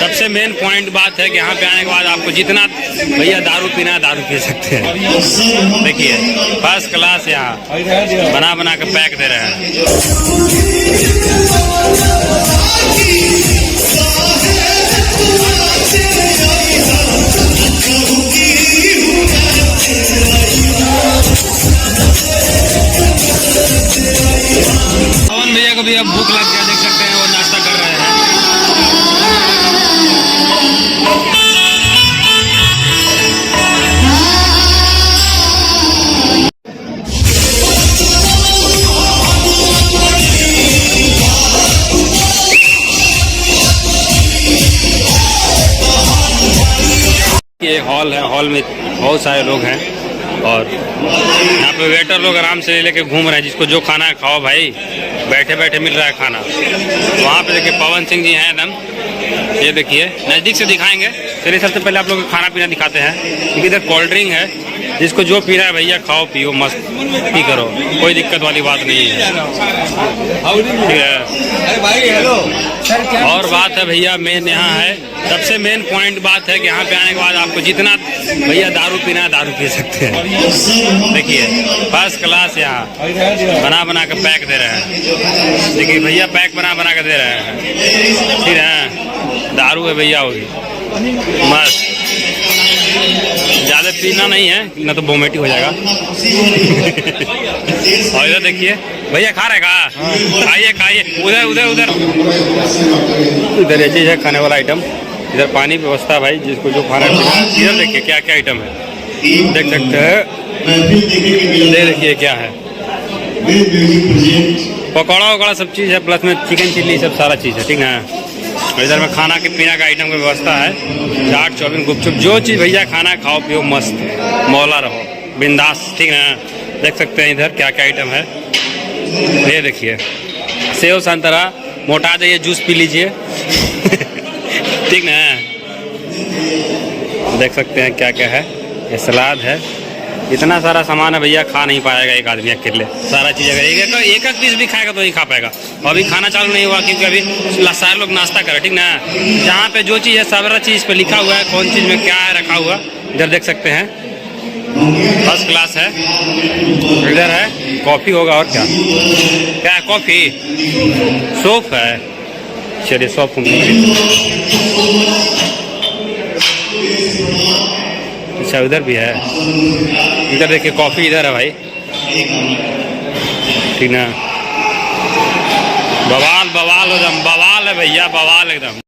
सबसे main point बात है कि यहाँ पे आने के बाद आपको जितना भैया दारू पीना है दारू पी सकते हैं। देखिए फर्स्ट क्लास यहाँ बना बना के पैक दे रहे हैं। पवन भैया को भी अब भूख लग गया, देख सकते हैं वो नाश्ता कर रहे हैं। ये हॉल है, हॉल में बहुत सारे लोग हैं और यहाँ पे वेटर लोग आराम से लेके घूम रहे हैं। जिसको जो खाना है खाओ भाई, बैठे बैठे मिल रहा है खाना। वहाँ पे देखिए पवन सिंह जी हैं एकदम, ये देखिए नज़दीक से दिखाएंगे। चलिए सबसे पहले आप लोग को खाना पीना दिखाते हैं। क्योंकि इधर कोल्ड ड्रिंक है, जिसको जो पीना है भैया खाओ पियो मस्त पी करो, कोई दिक्कत वाली बात नहीं है। ठीक है। और बात है भैया मेन यहाँ है, सबसे मेन पॉइंट बात है कि यहाँ पे आने के बाद आपको जितना भैया दारू पीना है दारू पी सकते हैं। देखिए फर्स्ट क्लास यहाँ बना बना के पैक दे रहे हैं। देखिए भैया पैक बना बना के दे रहे हैं। ठीक है, दारू है भैया होगी मस्त, ज़्यादा पीना नहीं है ना तो वोमिट हो जाएगा। और इधर देखिए भैया खा रहे का, खाइए खाइए। उधर उधर उधर इधर ये चीज़ है खाने वाला आइटम। इधर पानी व्यवस्था भाई, जिसको जो खाना है। इधर देखिए क्या क्या आइटम है, देख सकते हैं। देखिए क्या है, पकौड़ा वकौड़ा सब चीज़ है, प्लस में चिकन चिल्ली सब सारा चीज़ है। ठीक है। इधर में खाना के पीना का आइटम की व्यवस्था है, चाट चाउमीन गुपचुप जो चीज़ भैया खाना खाओ पियो मस्त मौला रहो बिंदास। ठीक है, देख सकते हैं इधर क्या क्या आइटम है। ये देखिए सेव संतरा, मोटा जाइए जूस पी लीजिए। ठीक ना, देख सकते हैं क्या क्या है। ये सलाद है, इतना सारा सामान है भैया, खा नहीं पाएगा एक आदमी अकेले सारा चीज़। अगर एक पीस भी खाएगा तो नहीं खा पाएगा। अभी खाना चालू नहीं हुआ क्योंकि अभी सारे लोग नाश्ता करें। ठीक ना, जहाँ पे जो चीज़ है सारा चीज़ पे लिखा हुआ है, कौन चीज़ में क्या है रखा हुआ, इधर देख सकते हैं। फर्स्ट क्लास है। इधर है कॉफ़ी होगा और क्या क्या है, कॉफ़ी सोप है। चलिए सोप अच्छा उधर भी है। इधर देखिए कॉफ़ी इधर है भाई। ठीक ना, बवाल बवाल एकदम बवाल है भैया, बवाल एकदम।